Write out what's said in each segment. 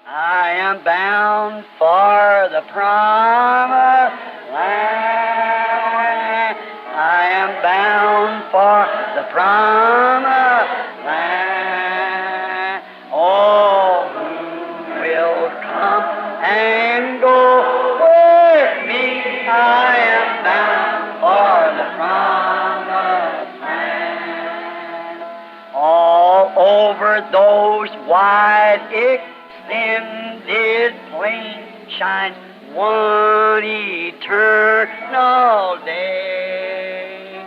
I am bound for the promised land. I am bound for the promised land. Oh, who will come and go with me? I am bound for the promised land. All over those wide extended plains shines one eternal day.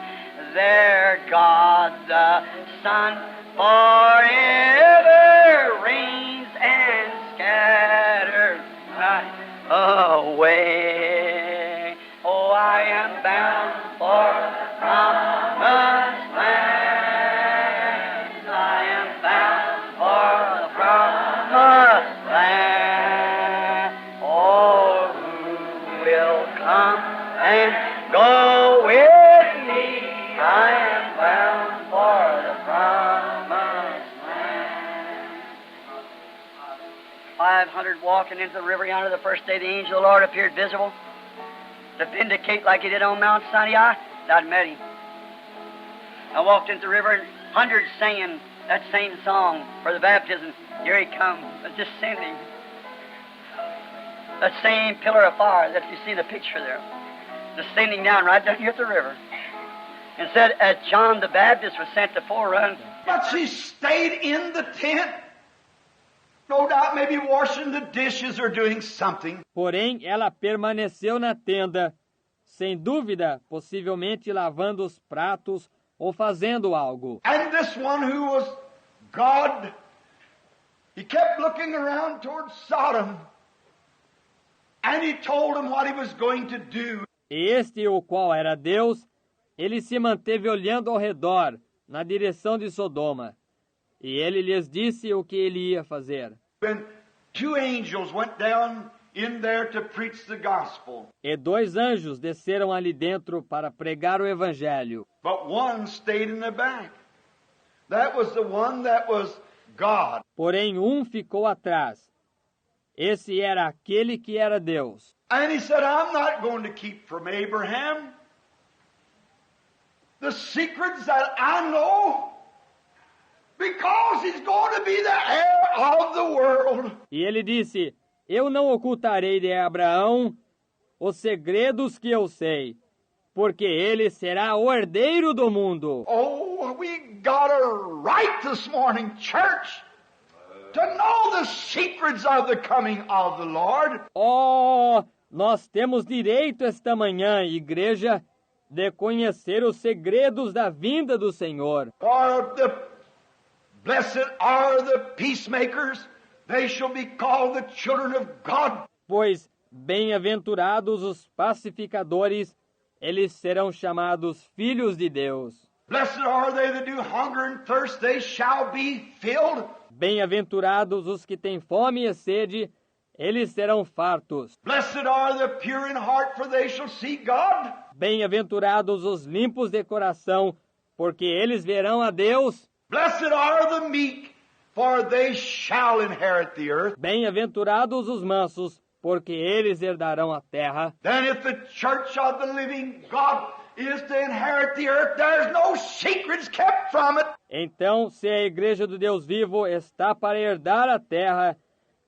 There God the Son forever reigns and scatters night away. Oh, I am bound for the promised land. I am bound for the promised land. Oh, who will come and go with me? I am bound for the promised land. 500 walking into the river yonder the first day the angel of the Lord appeared visible to vindicate like he did on Mount Sinai. I'd met him. I walked into the river and hundreds singing that same song for the baptism. Here he comes, descending. That same pillar of fire that you see in the picture there, descending down right down here at the river. And said, as John the Baptist was sent to forerun. But she stayed in the tent. No doubt maybe washing the dishes or doing something. Porém, ela permaneceu na tenda, sem dúvida, possivelmente lavando os pratos ou fazendo algo. And this one who was God, he kept looking around towards Sodom. And he told him what he was going to do. E este, o qual era Deus, ele se manteve olhando ao redor, na direção de Sodoma. E ele lhes disse o que ele ia fazer. When two angels went down in there to preach the gospel. E 2 anjos desceram ali dentro para pregar o evangelho. But one stayed in the back. That was the one that was God. Porém, um ficou atrás. Esse era aquele que era Deus. And he said, I'm not going to keep from Abraham the secrets that I know, because he's going to be the heir of the world. E ele disse, eu não ocultarei de Abraão os segredos que eu sei, porque ele será o herdeiro do mundo. Oh, we got a right this morning, church, to know the secrets of the coming of the Lord. Oh, nós temos direito esta manhã, igreja, de conhecer os segredos da vinda do Senhor. For the blessed are the peacemakers, they shall be called the children of God. Pois bem-aventurados os pacificadores, eles serão chamados filhos de Deus. Blessed are they that do hunger and thirst, they shall be filled. Bem-aventurados os que têm fome e sede, eles serão fartos. Blessed are the pure in heart, for they shall see God. Bem-aventurados os limpos de coração, porque eles verão a Deus. Blessed are the meek, for they shall inherit the earth. Bem-aventurados os mansos, porque eles herdarão a terra. Then if the church of the living God is to inherit the earth, there's no secrets kept from it. Então, se a igreja do Deus vivo está para herdar a terra,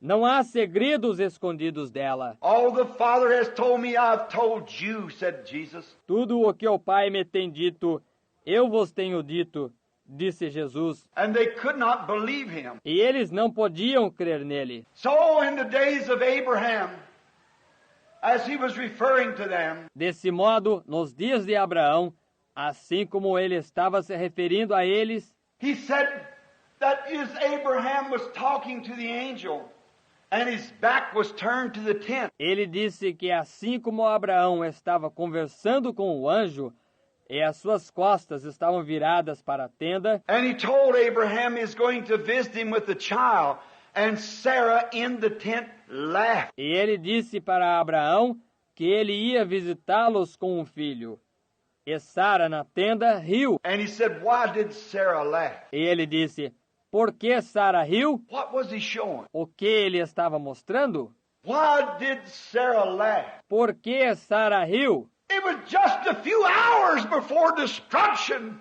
não há segredos escondidos dela. All the Father has told me, I've told you, said Jesus. Tudo o que o Pai me tem dito, eu vos tenho dito, disse Jesus. And they could not believe him. E eles não podiam crer nele. So in the days of Abraham, as he was referring to them, desse modo, nos dias de Abraão, assim como ele estava se referindo a eles, he said that as Abraham was talking to the angel, and his back was turned to the tent. Ele disse que assim como Abraão estava conversando com o anjo, e as suas costas estavam viradas para a tenda, and he told Abraham he's going to visit him with the child, and Sarah in the tent laughed. E ele disse para Abraão que ele ia visitá-los com um filho. E Sara na tenda riu. And he said, why did Sarah laugh? E ele disse, Por que Sarah riu? What was he showing? O que ele estava mostrando? Why did Sarah laugh? Por que Sarah riu? It was just a few hours before destruction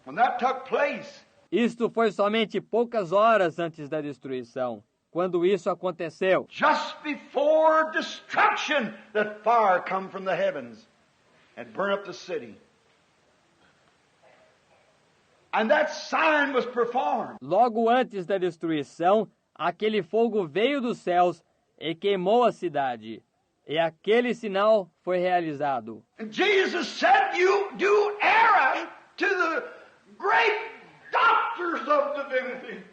when that took place. Isto foi somente poucas horas antes da destruição, quando isso aconteceu. Just before destruction, that fire come from the heavens and burn up the city. And that sign was performed. Logo antes da destruição, aquele fogo veio dos céus e queimou a cidade. E aquele sinal foi realizado. And Jesus said, you do error to the great doctors of divinity,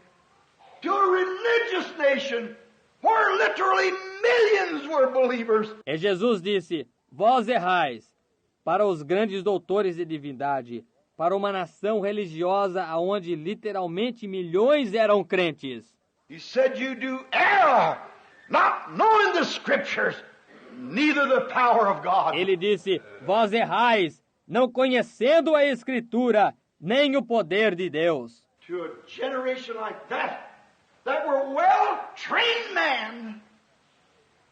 to a religious nation where literally millions were believers. E Jesus disse, vós errais, para os grandes doutores de divindade, para uma nação religiosa onde literalmente milhões eram crentes. He said, you do error, not knowing the scriptures, neither the power of God. Ele disse, vós errais, não conhecendo a Escritura, nem o poder de Deus. To a generation like that were well-trained men,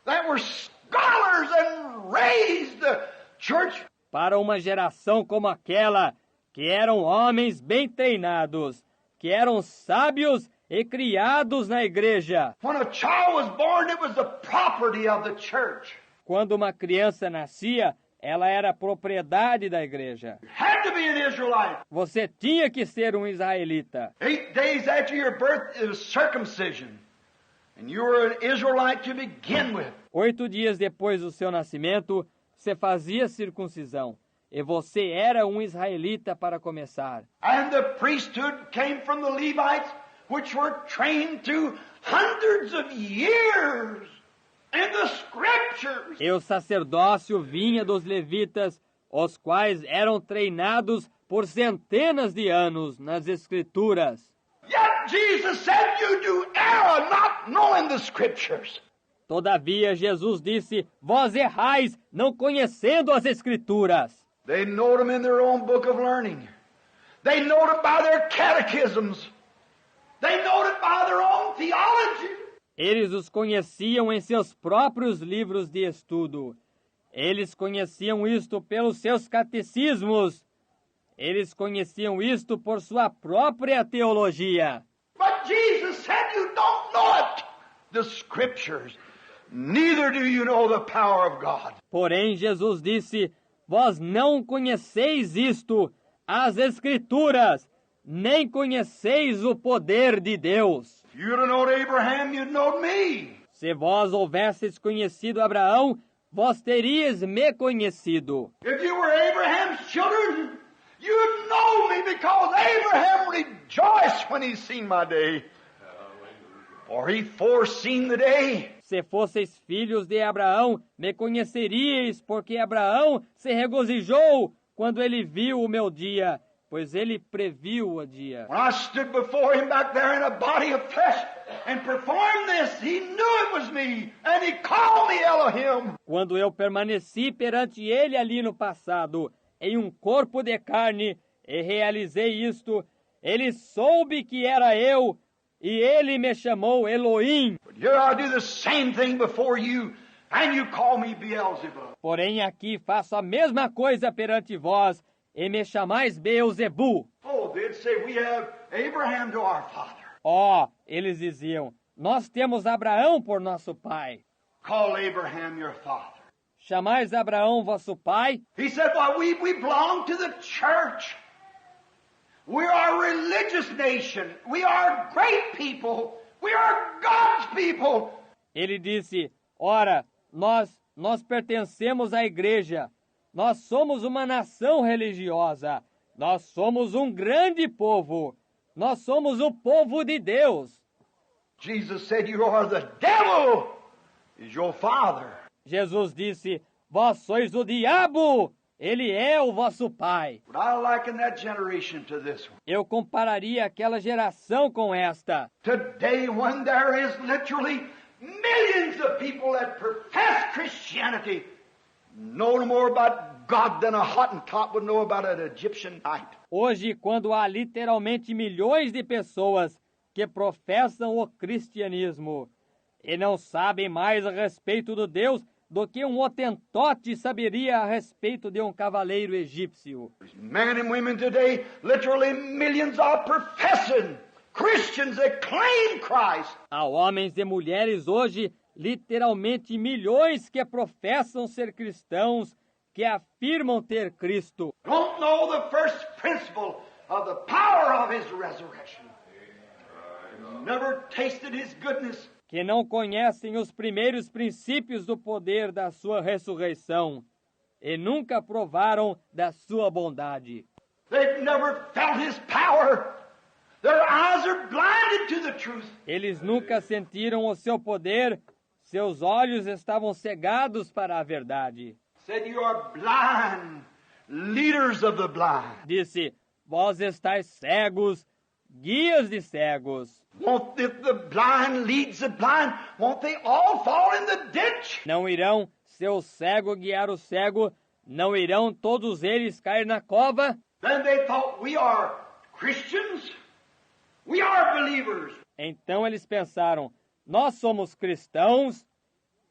that were scholars and raised the church. Para uma geração como aquela, que eram homens bem treinados, que eram sábios e criados na igreja. When a child was born, it was the property of the church. Quando uma criança nascia, ela era propriedade da igreja. You had to be an Israelite. Você tinha que ser um israelita. 8 days after your birth, it was circumcision. And you were an Israelite to begin with. 8 dias depois do seu nascimento, você fazia circuncisão. E você era um israelita para começar. And the priesthood came from the Levites, which were trained through hundreds of years in the scriptures. E o sacerdócio vinha dos levitas, os quais eram treinados por centenas de anos nas escrituras. Yet Jesus said, you do error not knowing the scriptures. Todavia Jesus disse, vós errais, não conhecendo as escrituras. They know them in their own book of learning. They know it by their catechisms. They know it by their own theology. Eles os conheciam em seus próprios livros de estudo. Eles conheciam isto pelos seus catecismos. Eles conheciam isto por sua própria teologia. But Jesus said you don't know it, the scriptures. Neither do you know the power of God. Porém, Jesus disse, vós não conheceis isto, as Escrituras, nem conheceis o poder de Deus. If you'd have known Abraham, you'd known me. Se vós houvesseis conhecido Abraão, vós teríeis me conhecido. If you were Abraham's children, you'd know me because Abraham rejoiced when he seen my day. For he foreseen the day. Se fosseis filhos de Abraão, me conheceríeis, porque Abraão se regozijou quando ele viu o meu dia, pois ele previu o dia. When I stood before him back there in a body of flesh and performed this, he knew it was me, and he called me Elohim. Quando eu permaneci perante ele ali no passado, em um corpo de carne, e realizei isto, ele soube que era eu, e ele me chamou Elohim. But here I do the same thing before you, and you call me Beelzebub. Porém aqui faço a mesma coisa perante vós, e me chamais Beelzebu. Oh, they'd say we have Abraham to our father. Eles diziam, nós temos Abraão por nosso pai. Call Abraham your father. Chamais Abraão vosso pai? He said, well, we belong to the church. We are a religious nation. We are great people. We are God's people. Ele disse, ora, nós pertencemos à igreja. Nós somos uma nação religiosa. Nós somos um grande povo. Nós somos o povo de Deus. Jesus said, you are the devil is your father. Jesus disse, vós sois o diabo. Ele é o vosso pai. But I liken that generation to this one. Eu compararia aquela geração com esta. Today, when there is literally millions of people that profess Christianity, know no more about God than a Hottentot would know about an Egyptian night. Hoje, quando há literalmente milhões de pessoas que professam o cristianismo e não sabem mais a respeito do Deus do que um hotentote saberia a respeito de um cavaleiro egípcio. Men and women today, literally millions are professing Christians that claim Christ. Há homens e mulheres hoje, literalmente milhões que professam ser cristãos, que afirmam ter Cristo. Don't know the first principle of the power of His resurrection. Never tasted His goodness. Que não conhecem os primeiros princípios do poder da sua ressurreição e nunca provaram da sua bondade. They've never felt His power. Their eyes are blinded to the truth. Eles nunca sentiram o seu poder, seus olhos estavam cegados para a verdade. Said you are blind, leaders of the blind. Disse, vós estáis cegos, guias de cegos. Won't if the blind leads the blind, won't they all fall in the ditch? Não irão, se o cego guiar o cego, não irão todos eles cair na cova? Then they thought, we are Christians, we are believers. Então eles pensaram, nós somos cristãos,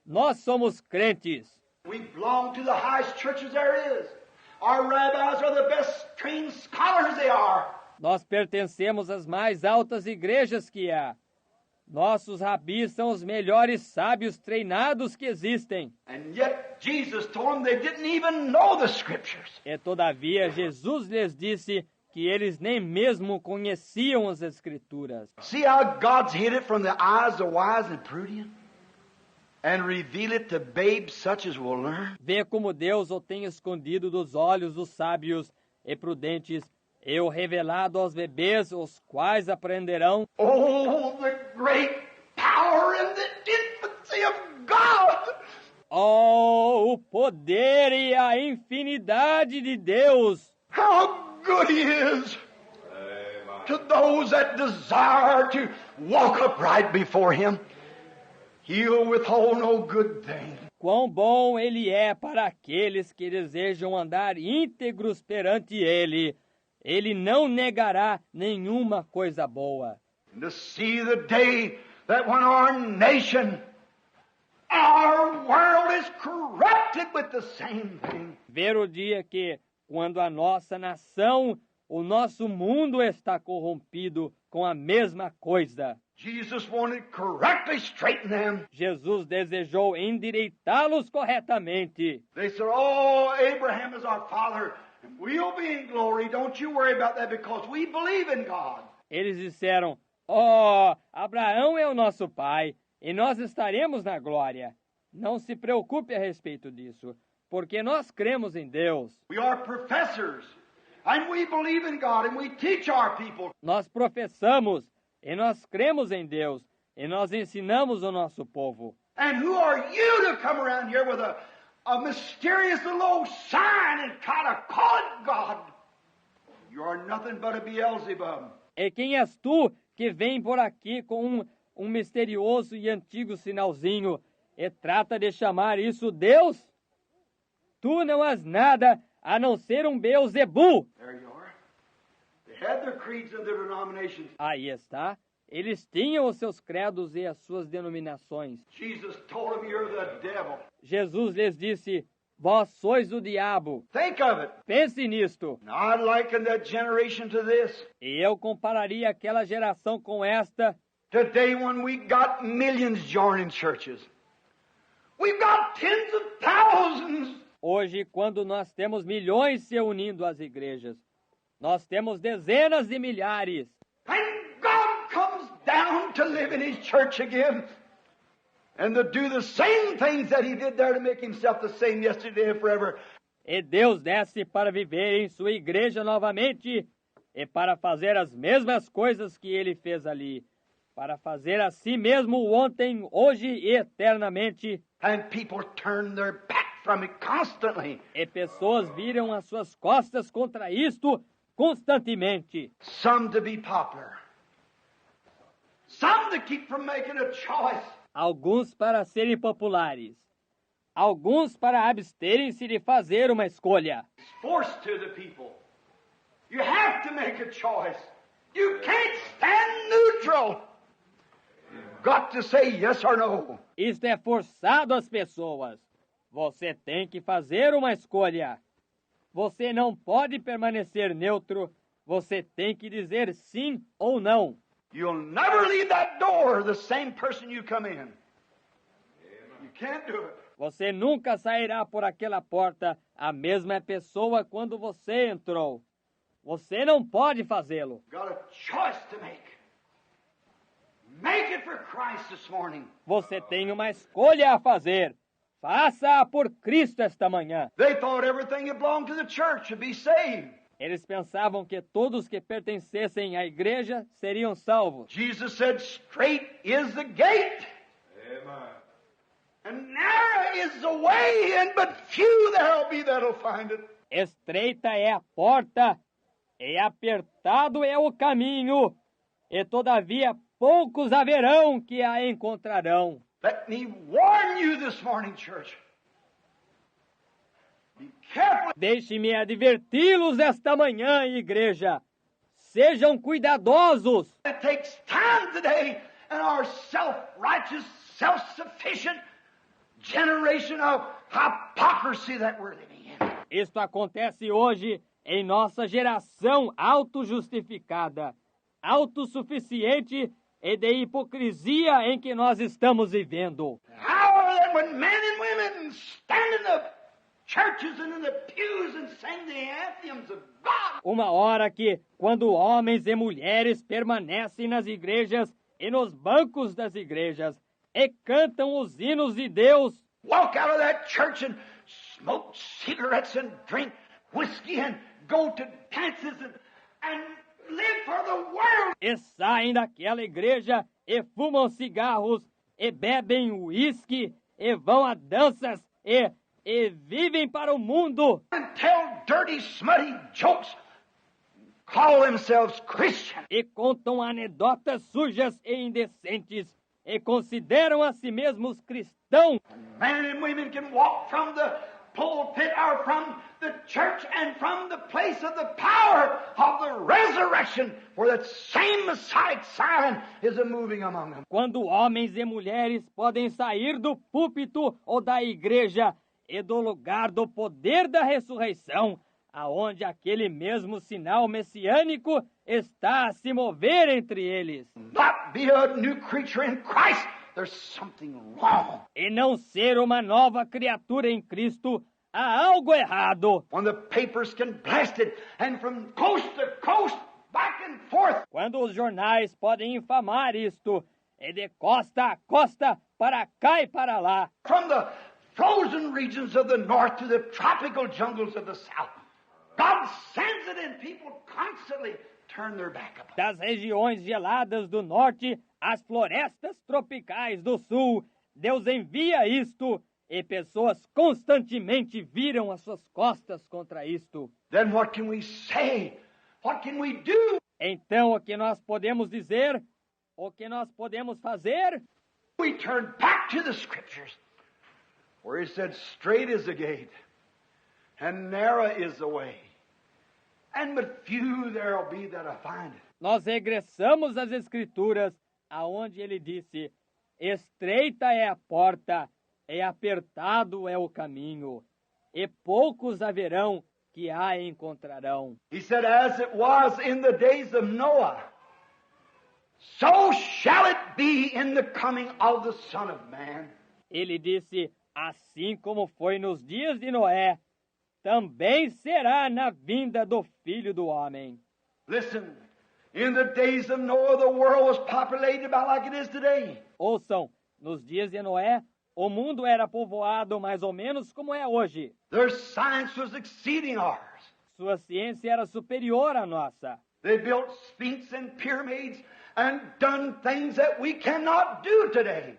nós somos crentes. We belong to the highest churches there is. Our rabbis are the best trained scholars they are. Nós pertencemos às mais altas igrejas que há. Nossos rabis são os melhores sábios treinados que existem. And yet Jesus told them they didn't even know the scriptures. E todavia Jesus lhes disse que eles nem mesmo conheciam as Escrituras. See how God's hid it from the eyes of wise and prudent and reveal it to babes such as will learn. Vê como Deus o tem escondido dos olhos dos sábios e prudentes e o revelado aos bebês, os quais aprenderão. Oh, the great power and the infancy of God! Oh, o poder e a infinidade de Deus! How good He is to those that desire to walk upright before Him. He'll withhold no good thing. Quão bom Ele é para aqueles que desejam andar íntegros perante Ele. Ele não negará nenhuma coisa boa. And to see the day that when our nation, our world is corrupted with the same thing. Ver o dia que, quando a nossa nação, o nosso mundo está corrompido com a mesma coisa. Jesus wanted to correctly straighten them. Jesus desejou endireitá-los corretamente. They said, oh, Abraham is our father, and we'll be in glory. Don't you worry about that because we believe in God. Eles disseram, oh, Abraão é o nosso pai, e nós estaremos na glória. Não se preocupe a respeito disso, porque nós cremos em Deus. We are professors, and we believe in God, and we teach our people. Nós professamos, e nós cremos em Deus, e nós ensinamos o nosso povo. And who are you to come around here with a mysterious little old sign and try to call it God? You are nothing but a Beelzebub. E quem és tu que vem por aqui com um misterioso e antigo sinalzinho e trata de chamar isso Deus? Tu não és nada a não ser um Beelzebu. There you are. They had their creeds and their denominations. Aí está. Eles tinham os seus credos e as suas denominações. Jesus told them you're the devil. Jesus lhes disse, vós sois o diabo. Think of it. Pense nisto. Now I liken that generation to this. E eu compararia aquela geração com esta. Today when we got millions joining churches, we've got tens of thousands. Hoje, quando nós temos milhões se unindo às igrejas, nós temos dezenas de milhares. And God comes down to live in His church again and to do the same things that He did there to make Himself the same yesterday and forever. E Deus desce para viver em sua igreja novamente e para fazer as mesmas coisas que Ele fez ali, para fazer a si mesmo ontem, hoje e eternamente. And people turn their back from it constantly. E pessoas viram as suas costas contra isto constantemente. Some to be popular. Some to keep from making a choice. Alguns para serem populares. alguns para absterem-se de fazer uma escolha. It's forced to the people. You have to make a choice. You can't stand neutral. You've got to say yes or no. Isto é forçado às pessoas. Você tem que fazer uma escolha. Você não pode permanecer neutro. Você tem que dizer sim ou não. You'll never leave that door the same person you come in. You can't do it. Você nunca sairá por aquela porta a mesma pessoa quando você entrou. Você não pode fazê-lo. Got a choice to make. Make it for Christ this morning. Você tem uma escolha a fazer. Faça-a por Cristo esta manhã. They thought everything that belonged to the church should be saved. Eles pensavam que todos que pertencessem à igreja seriam salvos. Jesus said, straight is the gate. Amen. And narrow is the way in, but few there'll be that'll find it. Estreita é a porta, e apertado é o caminho, e todavia poucos haverão que a encontrarão. Let me warn you this morning, church. Be careful. Deixe-me adverti-los esta manhã, igreja. Sejam cuidadosos. It takes time today in our self-righteous, self-sufficient generation of hypocrisy that we're living in. Isto acontece hoje em nossa geração autojustificada, autossuficiente e de hipocrisia em que nós estamos vivendo. How that when men and women stand in the churches and in the pews and sing the anthems of God. Uma hora que, quando homens e mulheres permanecem nas igrejas e nos bancos das igrejas e cantam os hinos de Deus, Walk out of that church and smoke cigarettes and drink whiskey and go to dances and live for the world. e saem daquela igreja e fumam cigarros e bebem uísque e vão a danças e vivem para o mundo And tell dirty, smutty jokes. Call themselves Christian. e contam anedotas sujas e indecentes e consideram a si mesmos cristãos. Men and women can walk from the pulpit or from the church and from the place of the power of the resurrection where that same Messiah sign is a moving among them. Quando homens e mulheres podem sair do púlpito ou da igreja e do lugar do poder da ressurreição, aonde aquele mesmo sinal messiânico está a se mover entre eles. Not be a new creature in Christ. There's something wrong. E não ser uma nova criatura em Cristo, há algo errado. When the papers can blast it and from coast to coast, back and forth. Quando os jornais podem infamar isto, e de costa a costa, para cá e para lá, From the frozen regions of the north to the tropical jungles of the south. God sends it and people constantly turn their back upon it. das regiões geladas do norte às florestas tropicais do sul, Deus envia isto e pessoas constantemente viram as suas costas contra isto. Then what can we say? What can we do? Então, o que nós podemos dizer? O que nós podemos fazer? We turn back to the scriptures where he said, straight is the gate and narrow is the way, and but few there'll be that'll find it. Nós regressamos às Escrituras, aonde ele disse: estreita é a porta, e apertado é o caminho, e poucos haverão que a encontrarão. He said, as it was in the days of Noah, so shall it be in the coming of the Son of Man. Ele disse: assim como foi nos dias de Noé, também será na vinda do Filho do Homem. Listen, in the days of Noah, the world was populated about like it is today. Ouçam, nos dias de Noé, o mundo era povoado mais ou menos como é hoje. Their science was exceeding ours. Sua ciência era superior à nossa. They built sphinx and pyramids and done things that we cannot do today.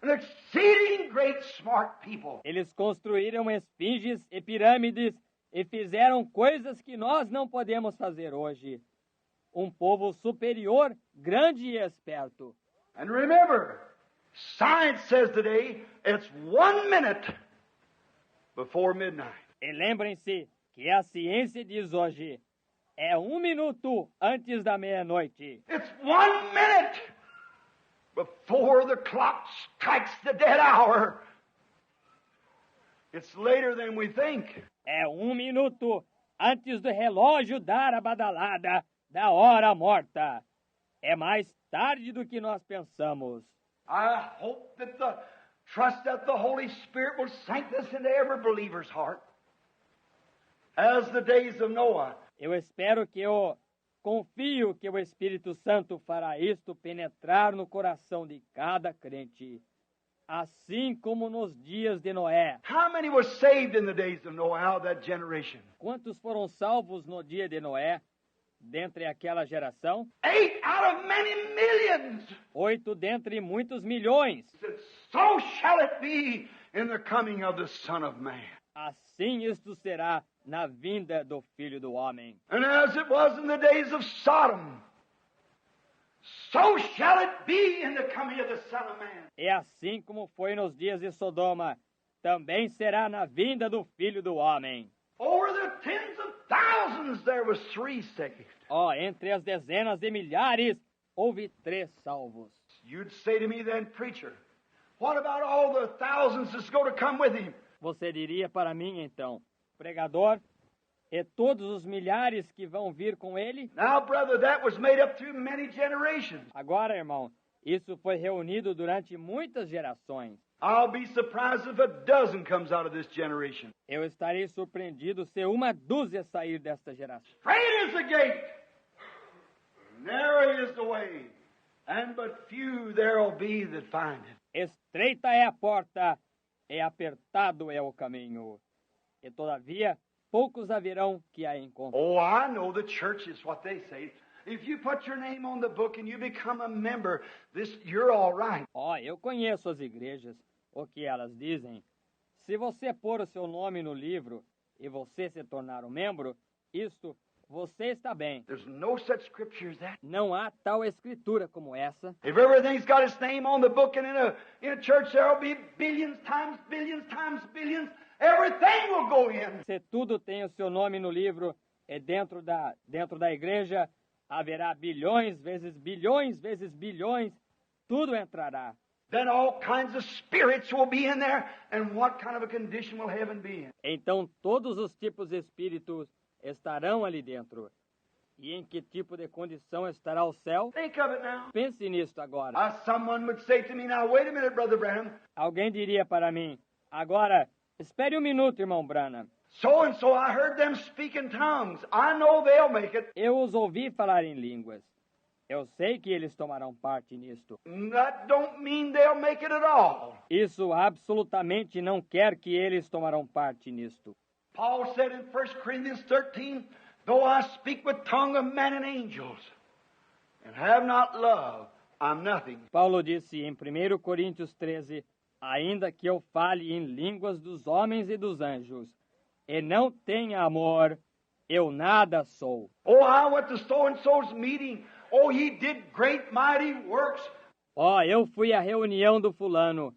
An exceeding great smart people. Eles construíram esfinges e pirâmides e fizeram coisas que nós não podemos fazer hoje. Um povo superior, grande e esperto. And remember, Science says today it's 1 minute before midnight. E lembrem-se que a ciência diz hoje, é 1 minuto antes da meia-noite. It's 1 minute before the clock strikes the dead hour. It's later than we think. É 1 minuto antes do relógio dar a badalada da hora morta. É mais tarde do que nós pensamos. I hope that the trust that the Holy Spirit will sink this into every believer's heart. As the days of Noah. Eu espero que confio que o Espírito Santo fará isto penetrar no coração de cada crente, assim como nos dias de Noé. How many were saved in the days of Noah, out of that generation? Quantos foram salvos no dia de Noé, dentre aquela geração? 8 out of many millions. 8 dentre muitos milhões. So shall it be in the coming of the Son of Man. Assim isto será na vinda do Filho do Homem. And as it was in the days of Sodom, so shall it be in the coming of the Son of Man. E assim como foi nos dias de Sodoma, também será na vinda do Filho do Homem. Over the tens of thousands there was 3 saved. Entre as dezenas de milhares, houve 3 salvos. You'd say to me then, preacher, what about all the thousands that's going to come with him? Você diria para mim, então, pregador, e todos os milhares que vão vir com ele? Now, brother, that was made up through many generations. Agora, irmão, isso foi reunido durante muitas gerações. I'll be surprised if a dozen comes out of this generation. Eu estarei surpreendido se 1 dúzia sair desta geração. Straight is the gate, narrow is the way, and but few there'll be that find it. Estreita é a porta, e apertado é o caminho. E todavia, poucos haverão que a encontrem. Oh, I know the church is what they say. If you put your name on the book and you become a member, you're all right. Eu conheço as igrejas, o que elas dizem. Se você pôr o seu nome no livro e você se tornar um membro, você está bem. There's no such scripture as that. Não há tal escritura como essa. If everything's got its name on the book and in a church there'll be billions times billions times billions, everything will go in. Se tudo tem o seu nome no livro e dentro da igreja haverá bilhões vezes bilhões, tudo entrará. Then all kinds of spirits will be in there, and what kind of a condition will heaven be in? Então todos os tipos de espíritos estarão ali dentro. E em que tipo de condição estará o céu? Think of it now. Pense nisto agora. Someone would say to me, now wait a minute, Brother Branham. Alguém diria para mim, agora, espere 1 minuto, irmão Branham. So and so, I heard them speak in tongues. I know they'll make it. Eu os ouvi falar em línguas. Eu sei que eles tomarão parte nisto. That don't mean they'll make it at all. Isso absolutamente não quer que eles tomarão parte nisto. Paul said in 1 Corinthians 13, though I speak with tongue of men and angels, and have not love, I'm nothing. Paulo disse em 1 Coríntios 13, ainda que eu fale em línguas dos homens e dos anjos, e não tenha amor, eu nada sou. Oh, I went to so-and-so's meeting. Oh, he did great, mighty works. Eu fui à reunião do fulano.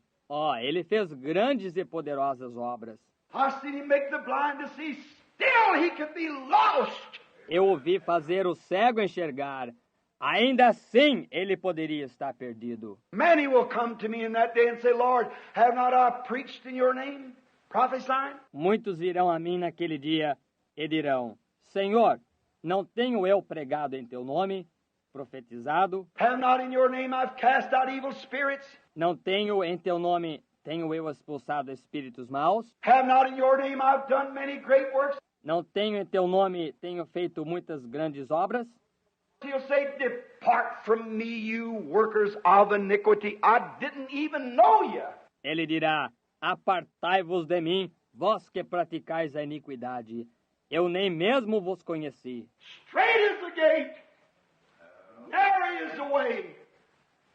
Ele fez grandes e poderosas obras. I seen him make the blind to see. Still he could be lost. Eu o vi fazer o cego enxergar. Ainda assim, ele poderia estar perdido. Many will come to me in that day and say, Lord, have not I preached in your name, prophesying? Muitos irão a mim naquele dia e dirão, Senhor, não tenho eu pregado em teu nome, profetizado? Have not in your name I've cast out evil spirits? Não tenho em teu nome, tenho eu expulsado espíritos maus? Have not in your name I've done many great works? Não tenho em teu nome, tenho feito muitas grandes obras? He'll say, depart from me, you workers of iniquity. I didn't even know you. Ele dirá, apartai-vos de mim, vós que praticais a iniquidade. Eu nem mesmo vos conheci. Straight is the gate, narrow is the way,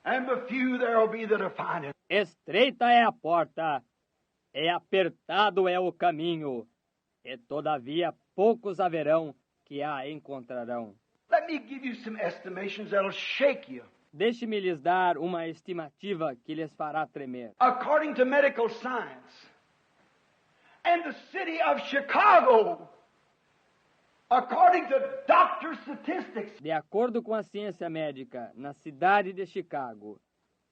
and but few there will be that will find it. Estreita é a porta, e apertado é o caminho, e todavia poucos haverão que a encontrarão. Let me give you some estimations that'll shake you. Deixe-me lhes dar uma estimativa que lhes fará tremer. According to medical science, and the city of Chicago, according to doctor statistics, De acordo com a ciência médica, na cidade de Chicago,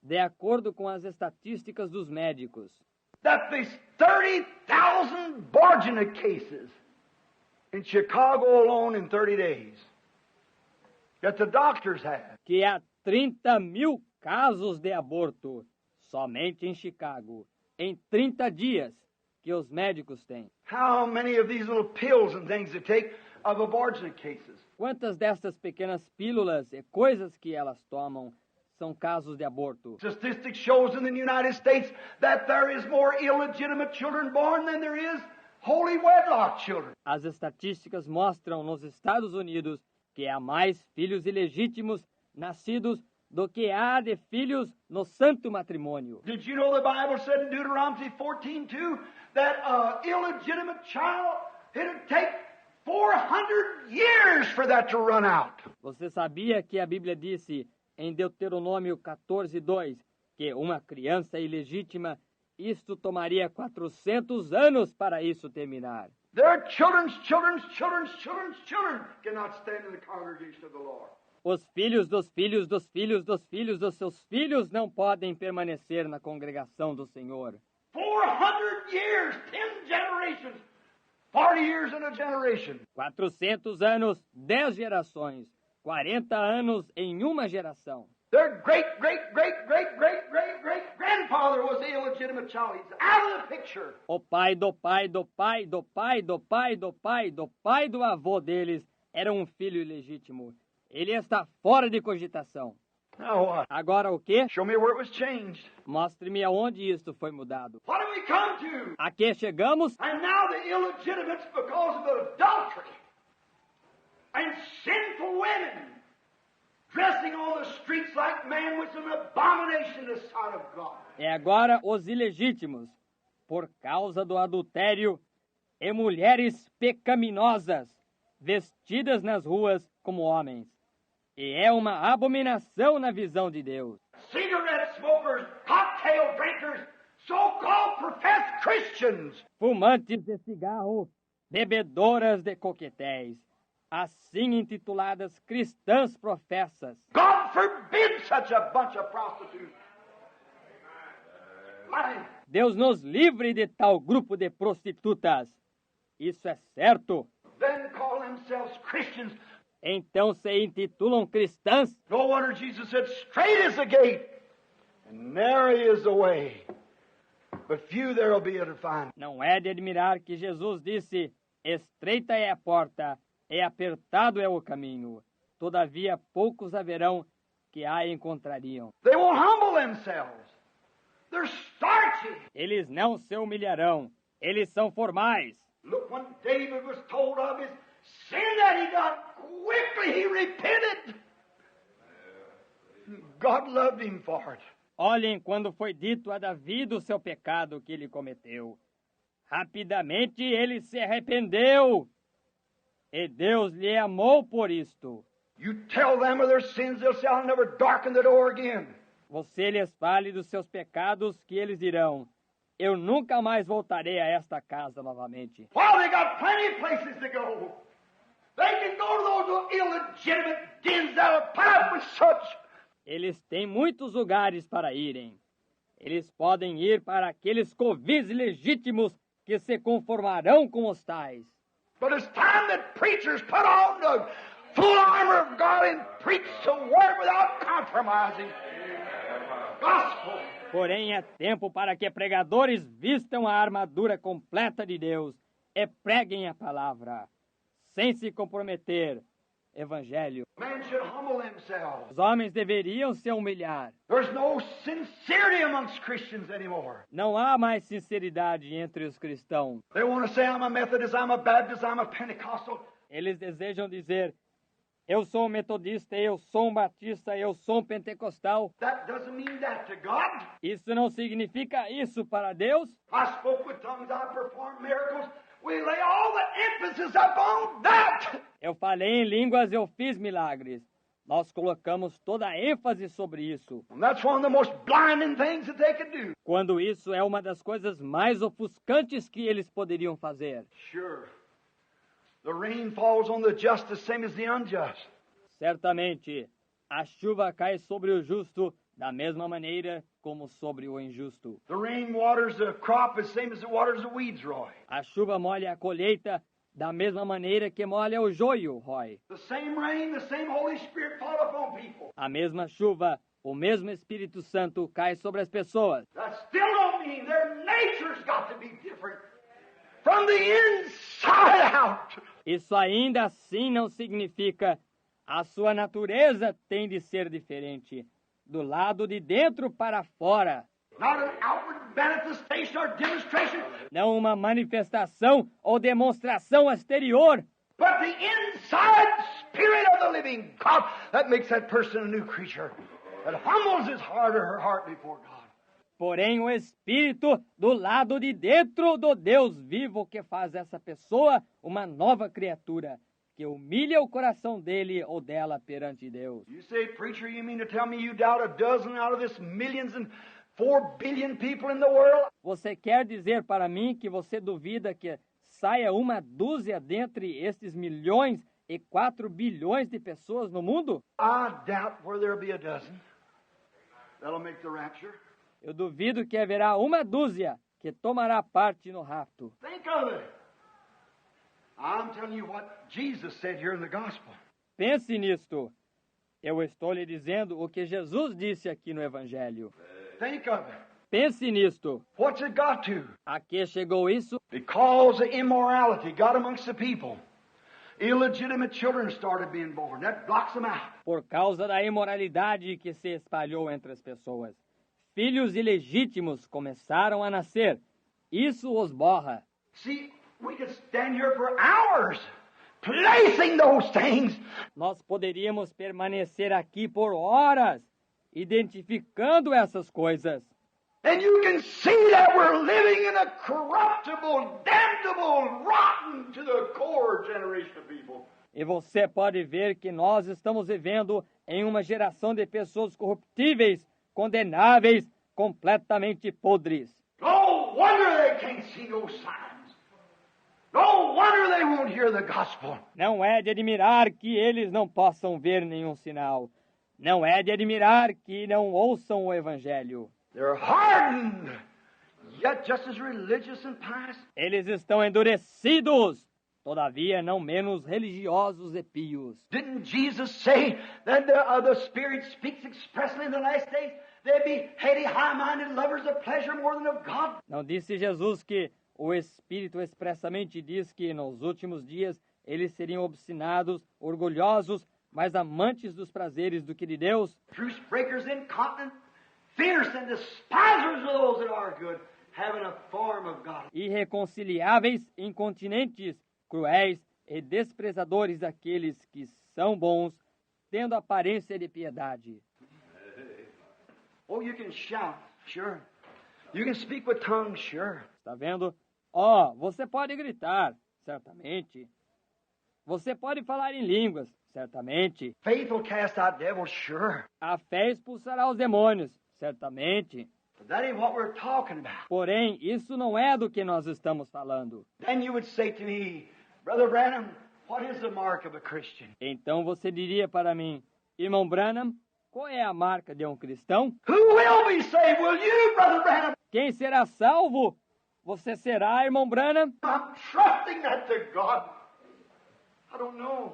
de acordo com as estatísticas dos médicos, that there's 30,000 Borgia cases in Chicago alone in 30 days that the doctors have. que há 30.000 casos de aborto somente em Chicago, em 30 dias que os médicos têm. How many of these little pills and things they take of abortion cases? Quantas dessas pequenas pílulas e coisas que elas tomam são casos de aborto? Statistics shows in the United States that there is more illegitimate children born than there is holy wedlock children. As estatísticas mostram nos Estados Unidos que há mais filhos ilegítimos nascidos do que há de filhos no santo matrimônio. Did you know the Bible said in Deuteronomy 14:2 that an illegitimate child, it'd take 400 years for that to run out? Você sabia que a Bíblia disse em Deuteronômio 14:2 que uma criança ilegítima, isto tomaria 400 anos para isso terminar? Their children's children cannot stand in the congregation of the Lord. Os filhos dos filhos dos filhos dos filhos dos seus filhos não podem permanecer na congregação do Senhor. 400 years, 10 generations, 40 years in a generation. 400 anos, 10 gerações, 40 anos em uma geração. Their great-grandfather was the illegitimate child. He's out of the picture. O pai do pai do pai do pai do pai do pai do pai do avô deles era um filho ilegítimo. Ele está fora de cogitação. Now what? Agora o quê? Show me where it was changed. Mostre-me aonde isto foi mudado. What did we come to? A que chegamos? And now the illegitimates, because of adultery and sinful women dressing on the streets like man, was an abomination in the sight of God. É agora os ilegítimos, por causa do adultério, e mulheres pecaminosas, vestidas nas ruas como homens. E é uma abominação na visão de Deus. Cigarette smokers, cocktail drinkers, so-called professed Christians. Fumantes de cigarro, bebedoras de coquetéis, assim intituladas cristãs professas. God forbid such a bunch of prostitutes. Deus nos livre de tal grupo de prostitutas. Isso é certo. Then call themselves Christians. Então se intitulam cristãs. No wonder Jesus said, straight is the gate, and narrow is the way, but few there will be to find. Não é de admirar que Jesus disse, estreita é a porta, e apertado é o caminho. Todavia poucos haverão que a encontrariam. They won't humble themselves. They're starchy. Eles não se humilharão. Eles são formais. Look, when David was told of his sin that he done, quickly he repented. God loved him for it. Olhem quando foi dito a Davi do seu pecado que ele cometeu. Rapidamente ele se arrependeu. E Deus lhe amou por isto. You tell them of their sins, they'll say, I'll never darken the door again. Você lhes fale dos seus pecados, que eles dirão, eu nunca mais voltarei a esta casa novamente. Well, they got plenty of places to go. They can go to those illegitimate dens that'll put up with such. Eles têm muitos lugares para irem. Eles podem ir para aqueles covis legítimos que se conformarão com os tais. But it's time that preachers put on the full armor of God and preach the word without compromising. Gospel. Porém, é tempo para que pregadores vistam a armadura completa de Deus e preguem a palavra, sem se comprometer. Evangelho. Men should humble themselves. Os homens deveriam se humilhar. There's no sincerity amongst Christians anymore. Não há mais sinceridade entre os cristãos. They want to say, I'm a Methodist, I'm a Baptist, I'm a Pentecostal. Eles desejam dizer, eu sou um metodista, eu sou um batista, eu sou um pentecostal. That doesn't mean that to God. Isso não significa isso para Deus. I spoke with tongues, I performed miracles. We lay all the emphasis upon that. Eu falei em línguas, eu fiz milagres. Nós colocamos toda a ênfase sobre isso, And that's one of the most blinding things that they could do. quando isso é uma das coisas mais ofuscantes que eles poderiam fazer. Sure. The rain falls on the just the same as the unjust. Certamente, a chuva cai sobre o justo da mesma maneira como sobre o injusto. The rain waters the crop the same as it waters the weeds, Roy. A chuva molha a colheita da mesma maneira que molha o joio, Roy. The same rain, the same Holy Spirit fall upon people. A mesma chuva, o mesmo Espírito Santo cai sobre as pessoas. That still don't mean their nature's got to be different from the inside out. Isso ainda assim não significa a sua natureza tem de ser diferente, do lado de dentro para fora. Not an outward manifestation or demonstration, Não uma manifestação ou demonstração exterior, but the inside spirit of the living God that makes that person a new creature, that humbles his heart or her heart before God. porém o Espírito do lado de dentro do Deus vivo que faz essa pessoa uma nova criatura, que humilha o coração dele ou dela perante Deus. You say, preacher, you mean to tell me you doubt a dozen out of this millions and 4 billion people in the world? Você quer dizer para mim que você duvida que saia uma dúzia dentre estes milhões e 4 bilhões de pessoas no mundo? I doubt where there'll be a dozen that'll make the rapture. Eu duvido que haverá uma dúzia que tomará parte no rapto. Think of it. I'm telling you what Jesus said here in the gospel. Pense nisto. Eu estou lhe dizendo o que Jesus disse aqui no Evangelho. Think of it. Pense nisto. What's it got to? A que chegou isso? Because the immorality got amongst the people. Illegitimate children started being born. That blocks them out. Por causa da imoralidade que se espalhou entre as pessoas. Filhos ilegítimos começaram a nascer. Isso os borra. See, we could stand here for hours placing those things. Nós poderíamos permanecer aqui por horas, identificando essas coisas. And you can see that we're living in a corruptible, damnable, rotten to the core generation of people. E você pode ver que nós estamos vivendo em uma geração de pessoas corruptíveis, condenáveis, completamente podres. No wonder they can't see no signs. No wonder they won't hear the gospel. Não é de admirar que eles não possam ver nenhum sinal. Não é de admirar que não ouçam o Evangelho. They're hardened, yet just as religious and pious. Eles estão endurecidos, todavia não menos religiosos e pios. Didn't Jesus say that the Spirit speaks expressly in the last days? They'd be heady, high-minded lovers of pleasure more than of God. Não disse Jesus que o Espírito expressamente diz que nos últimos dias eles seriam obstinados, orgulhosos, mais amantes dos prazeres do que de Deus? Truce breakers, incontinent, fierce, and despisers of those that are good, having a form of God. Irreconciliáveis, incontinentes, cruéis e desprezadores daqueles que são bons, tendo aparência de piedade. Oh, you can shout, sure. You can speak with tongues, sure. Está vendo? Ó, você pode gritar, certamente. Você pode falar em línguas, certamente. Faith will cast out devils, sure. A fé expulsará os demônios, certamente. But that ain't what we're talking about. Porém, isso não é do que nós estamos falando. Then you would say to me, Brother Branham, what is the mark of a Christian? Então você diria para mim, irmão Branham, qual é a marca de um cristão? Who will be saved? Will you, Brother Branham? Quem será salvo? Você será, irmão Branham? I'm trusting that to God. I don't know.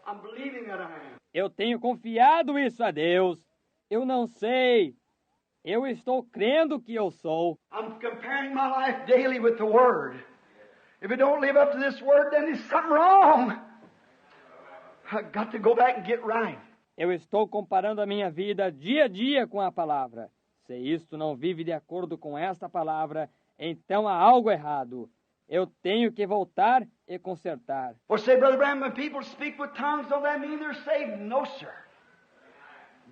I'm believing that I am. Eu tenho confiado isso a Deus. Eu não sei. Eu estou crendo que eu sou. I'm comparing my life daily with the Word. If it don't live up to this Word, then there's something wrong. I've got to go back and get right. Eu estou comparando a minha vida dia a dia com a palavra. Se isto não vive de acordo com esta palavra, então há algo errado. Eu tenho que voltar e consertar. Or say, Brother Branham, when people speak with tongues, don't that mean they're saved? No, sir.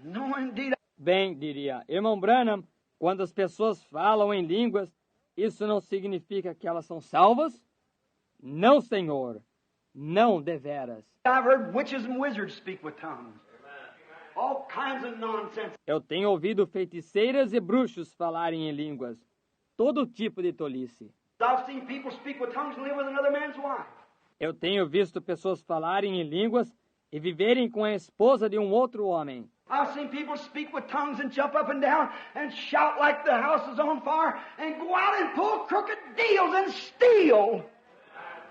No, indeed. Bem, diria, irmão Branham, quando as pessoas falam em línguas, isso não significa que elas são salvas? Não, senhor. Não deveras. I've heard witches and wizards speak with tongues. All kinds of nonsense. Eu tenho ouvido feiticeiras e bruxos falarem em línguas. Todo tipo de tolice. I've seen people speak with tongues and live with another man's wife. Eu tenho visto pessoas falarem em línguas e viverem com a esposa de um outro homem. I've seen people speak with tongues and jump up and down and shout like the house is on fire and go out and pull crooked deals and steal.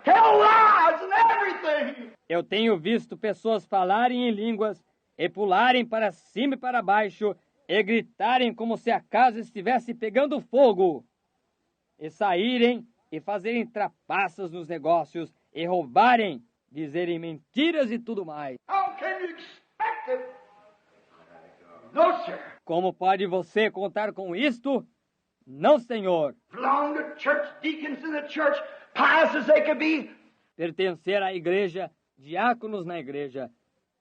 Tell lies and everything. Eu tenho visto pessoas falarem em línguas e pularem para cima e para baixo e gritarem como se a casa estivesse pegando fogo. E saírem e fazerem trapaças nos negócios e roubarem, dizerem mentiras e tudo mais. How can you expect it? No, sir. Como pode você contar com isto? Não, senhor. Belong to church deacons in the church, pious as they could be. Pertencer à igreja, diáconos na igreja,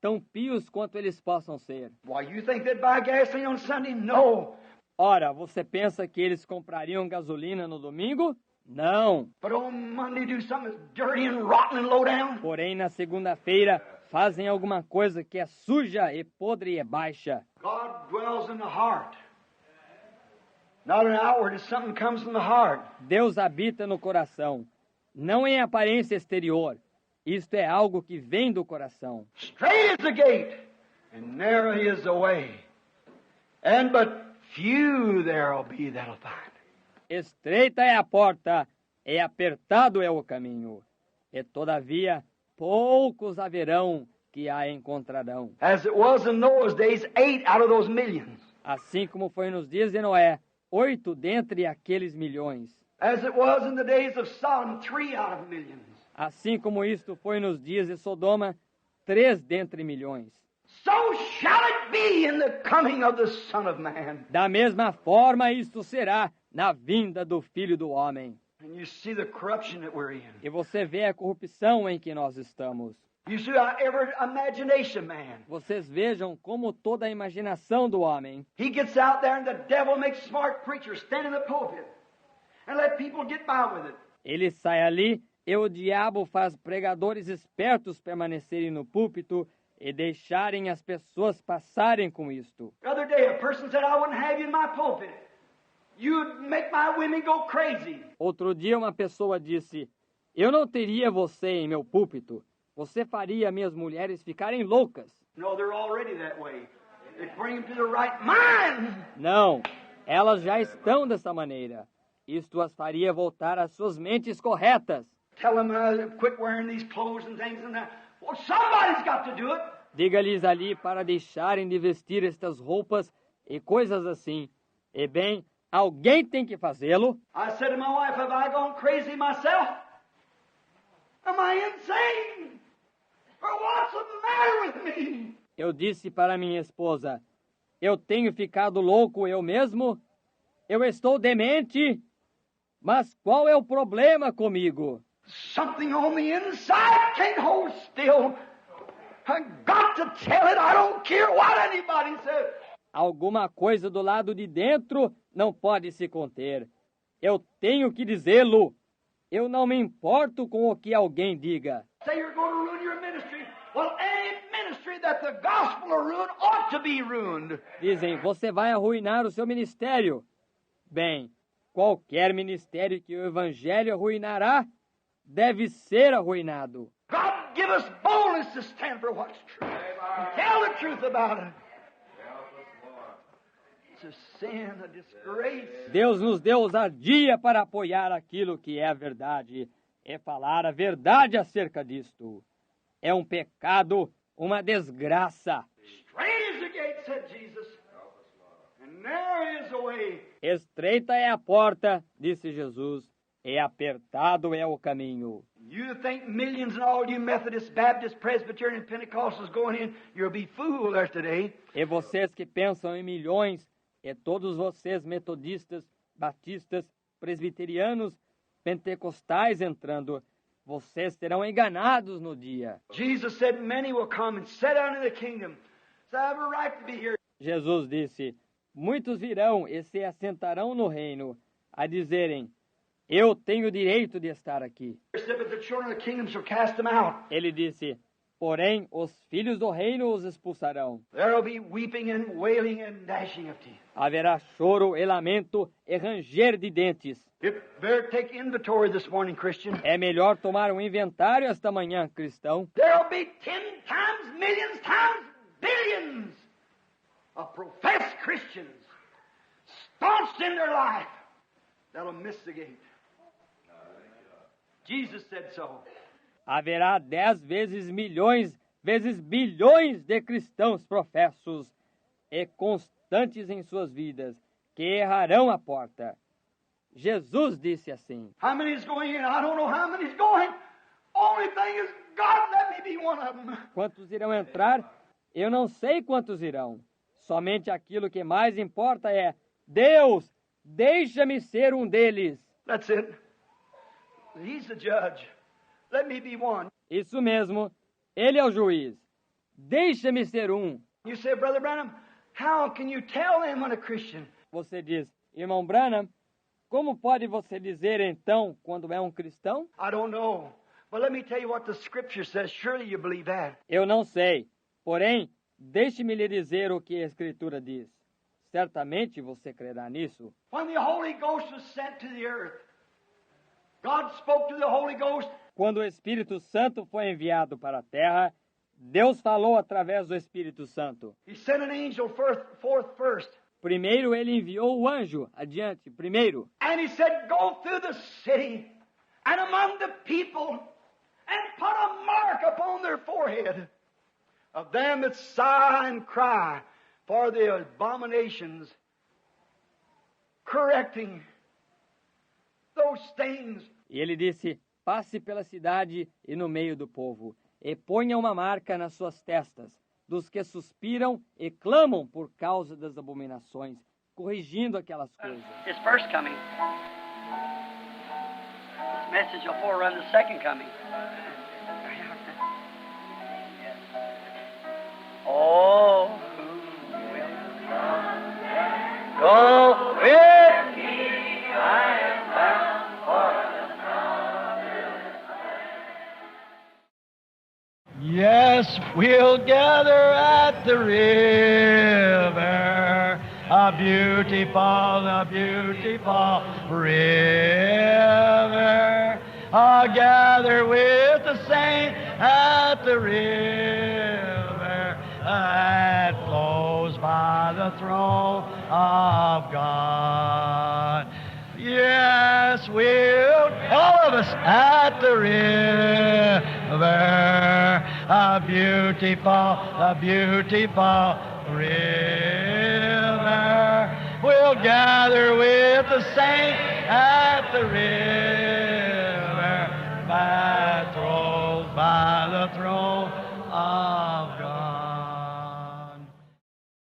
tão pios quanto eles possam ser. Why, you think they'd buy gasoline on Sunday? No. Ora, você pensa que eles comprariam gasolina no domingo? Não. But on Monday do something that's dirty and rotten and low down. Porém, na segunda-feira, fazem alguma coisa que é suja e podre e baixa. God dwells in the heart. Not an outward, it's something comes from the heart. Deus habita no coração, não em aparência exterior. Isto é algo que vem do coração. Straight is the gate, and narrow is the way, and but few there'll be that'll find. Estreita é a porta, e apertado é o caminho. E todavia, poucos haverão que a encontrarão. As it was in Noah's days, 8 out of those millions. Assim como foi nos dias de Noé, 8 dentre aqueles milhões. As it was in the days of Sodom, 3 out of millions. Assim como isto foi nos dias de Sodoma, 3 dentre milhões. So shall it be in the coming of the Son of Man. Da mesma forma isto será na vinda do Filho do Homem. And you see the corruption that we're in. E você vê a corrupção em que nós estamos. You see how every imagination man. Vocês vejam como toda a imaginação do homem. He gets out there and the devil makes smart preachers stand in the pulpit and let people get by with it. Ele sai ali e o diabo faz pregadores espertos permanecerem no púlpito e deixarem as pessoas passarem com isto. The other day a person said, I wouldn't have you in my pulpit. You'd make my women go crazy. Outro dia uma pessoa disse, eu não teria você em meu púlpito. Você faria minhas mulheres ficarem loucas. No, they're already that way. They bring them to the right mind. Não, elas já estão dessa maneira. Isto as faria voltar às suas mentes corretas. Tell them quit wearing these clothes and things and that. Well, somebody's got to do it. Diga-lhes ali para deixarem de vestir estas roupas e coisas assim. E bem, alguém tem que fazê-lo. I said to my wife, have I gone crazy myself? Am I insane? Or what's the matter with me? Eu disse para minha esposa, eu tenho ficado louco eu mesmo? Eu estou demente? Mas qual é o problema comigo? Something on the inside can't hold still. I got to tell it. I don't care what anybody says. Alguma coisa do lado de dentro não pode se conter. Eu tenho que dizê-lo. Eu não me importo com o que alguém diga. Say you're going to ruin your ministry. Well, any ministry that the gospel will ruin ought to be ruined. Dizem, você vai arruinar o seu ministério. Bem, qualquer ministério que o evangelho arruinará, deve ser arruinado. God give us boldness to stand for what's true. And tell the truth about it. It's a sin, a disgrace. Deus nos deu ousadia para apoiar aquilo que é a verdade e falar a verdade acerca disto. É um pecado, uma desgraça. Straight is the gate, said Jesus, and narrow is the way. Estreita é a porta, disse Jesus, e apertado é o caminho. You think millions and all you Methodists, Baptists, Presbyterian, Pentecostals going in, you'll be fooled there today. E vocês que pensam em milhões, e todos vocês metodistas, batistas, presbiterianos, pentecostais entrando, vocês serão enganados no dia. Jesus said, many will come and sit down in the kingdom. So I have a right to be here. Jesus disse, muitos virão e se assentarão no reino, a dizerem, Eu tenho o direito de estar aqui. He said, but the children of the kingdom shall cast them out. Ele disse, porém, os filhos do reino os expulsarão. There will be weeping and wailing and gnashing of teeth. Haverá choro e lamento e ranger de dentes. You better take inventory this morning, Christian. É melhor tomar um inventário esta manhã, cristão. There will be 10 times, millions times, billions of professed Christians staunched in their life that'll miss the gate. Jesus said so. Haverá 10 vezes milhões, vezes bilhões de cristãos professos e constantes em suas vidas, que errarão a porta. Jesus disse assim. How many is going in? I don't know how many is going. Only thing is, God, let me be one of them. Quantos irão entrar? Eu não sei quantos irão. Somente aquilo que mais importa é, Deus, deixa-me ser um deles. That's it. He's the judge. Let me be one. Isso mesmo. Ele é o juiz. Deixa-me ser um. You say, Brother Branham, how can you tell them when a Christian? Você diz, irmão Branham, como pode você dizer então quando é um cristão? I don't know. But let me tell you what the Scripture says. Surely you believe that. Eu não sei. Porém, deixe-me lhe dizer o que a Escritura diz. Certamente você crerá nisso. When the Holy Ghost was sent to the earth, God spoke to the Holy Ghost. Quando o Espírito Santo foi enviado para a terra, Deus falou através do Espírito Santo. He sent an angel forth first. Primeiro ele enviou o anjo adiante, primeiro. And he said, go through the city and among the people and put a mark upon their forehead of them that sigh and cry for the abominations, correcting those things. E ele disse, passe pela cidade e no meio do povo, e ponha uma marca nas suas testas, dos que suspiram e clamam por causa das abominações, corrigindo aquelas coisas. His first coming. This message will forerun the second coming. Oh, who will go with me? I am bound for Yes, we'll gather at the river, a beautiful river. I'll gather with the saints at the river that flows by the throne of God. Yes, we'll, all of us, at the river, a beautiful river. We'll gather with the saints at the river, by the throne